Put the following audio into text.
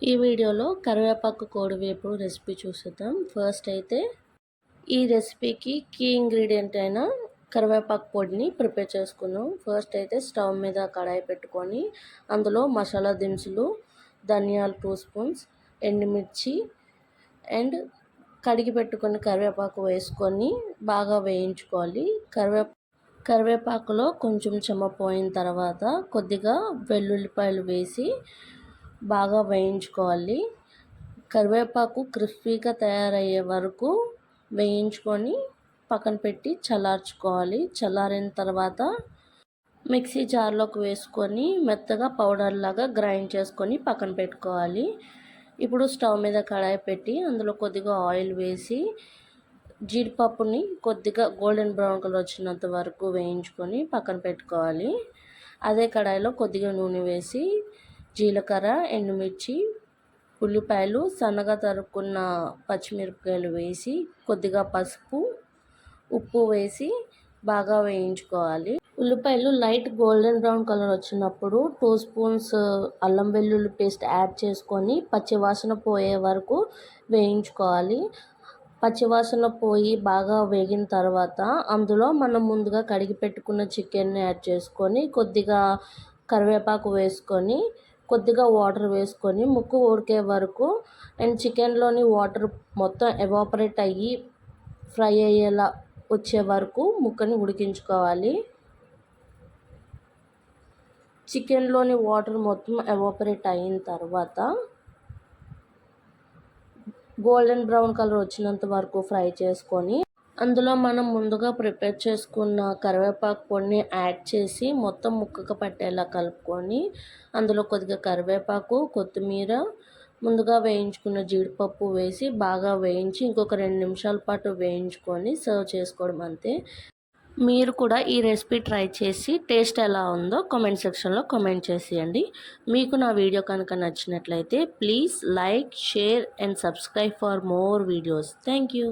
ఈ వీడియోలో కరివేపాకు కోడివేపుడు రెసిపీ చూసేద్దాం. ఫస్ట్ అయితే ఈ రెసిపీకి కీ ఇంగ్రీడియంట్ అయిన కరివేపాకు పొడిని ప్రిపేర్ చేసుకుందాం. ఫస్ట్ అయితే స్టవ్ మీద కడాయి పెట్టుకొని అందులో మసాలా దినుసులు, ధనియాలు 2 స్పూన్స్, ఎండుమిర్చి అండ్ కడిగి పెట్టుకున్న కరివేపాకు వేసుకొని బాగా వేయించుకోవాలి. కరివేపాకులో కొంచెం చెమ్మ పోయిన తర్వాత కొద్దిగా వెల్లుల్లిపాయలు వేసి బాగా వేయించుకోవాలి. కరివేపాకు క్రిస్పీగా తయారయ్యే వరకు వేయించుకొని పక్కన పెట్టి చల్లార్చుకోవాలి. చల్లారిన తర్వాత మిక్సీ జార్లోకి వేసుకొని మెత్తగా పౌడర్ లాగా గ్రైండ్ చేసుకొని పక్కన పెట్టుకోవాలి. ఇప్పుడు స్టవ్ మీద కడాయి పెట్టి అందులో కొద్దిగా ఆయిల్ వేసి జీడిపప్పుని కొద్దిగా గోల్డెన్ బ్రౌన్ కలర్ వచ్చినంత వరకు వేయించుకొని పక్కన పెట్టుకోవాలి. అదే కడాయిలో కొద్దిగా నూనె వేసి జీలకర్ర, ఎండుమిర్చి, ఉల్లిపాయలు, సన్నగా తరుక్కున్న పచ్చిమిరపకాయలు వేసి కొద్దిగా పసుపు, ఉప్పు వేసి బాగా వేయించుకోవాలి. ఉల్లిపాయలు లైట్ గోల్డెన్ బ్రౌన్ కలర్ వచ్చినప్పుడు 2 స్పూన్స్ అల్లం వెల్లుల్లి పేస్ట్ యాడ్ చేసుకొని పచ్చివాసన పోయే వరకు వేయించుకోవాలి. పచ్చివాసన పోయి బాగా వేగిన తర్వాత అందులో మనం ముందుగా కడిగి పెట్టుకున్న చికెన్ని యాడ్ చేసుకొని కొద్దిగా కరివేపాకు వేసుకొని కొద్దిగా వాటర్ వేసుకొని ముక్కు ఉడికే వరకు అండ్ చికెన్లోని వాటర్ మొత్తం ఎవాపరేట్ అయ్యి ఫ్రై అయ్యేలా వచ్చే వరకు ముక్కని ఉడికించుకోవాలి. చికెన్లోని వాటర్ మొత్తం ఎవాపరేట్ అయిన తర్వాత గోల్డెన్ బ్రౌన్ కలర్ వచ్చినంత వరకు ఫ్రై చేసుకొని అందులో మనం ముందుగా ప్రిపేర్ చేసుకున్న కరివేపాకు పొడిని యాడ్ చేసి మొత్తం ముక్కకు పట్టేలా కలుపుకొని అందులో కొద్దిగా కరివేపాకు, కొత్తిమీర, ముందుగా వేయించుకున్న జీడిపప్పు వేసి బాగా వేయించి ఇంకొక 2 నిమిషాల పాటు వేయించుకొని సర్వ్ చేసుకోవడం అంతే. మీరు కూడా ఈ రెసిపీ ట్రై చేసి టేస్ట్ ఎలా ఉందో కామెంట్ సెక్షన్లో కామెంట్ చేసేయండి. మీకు నా వీడియో కనుక నచ్చినట్లయితే please like, share and subscribe for more videos. Thank you.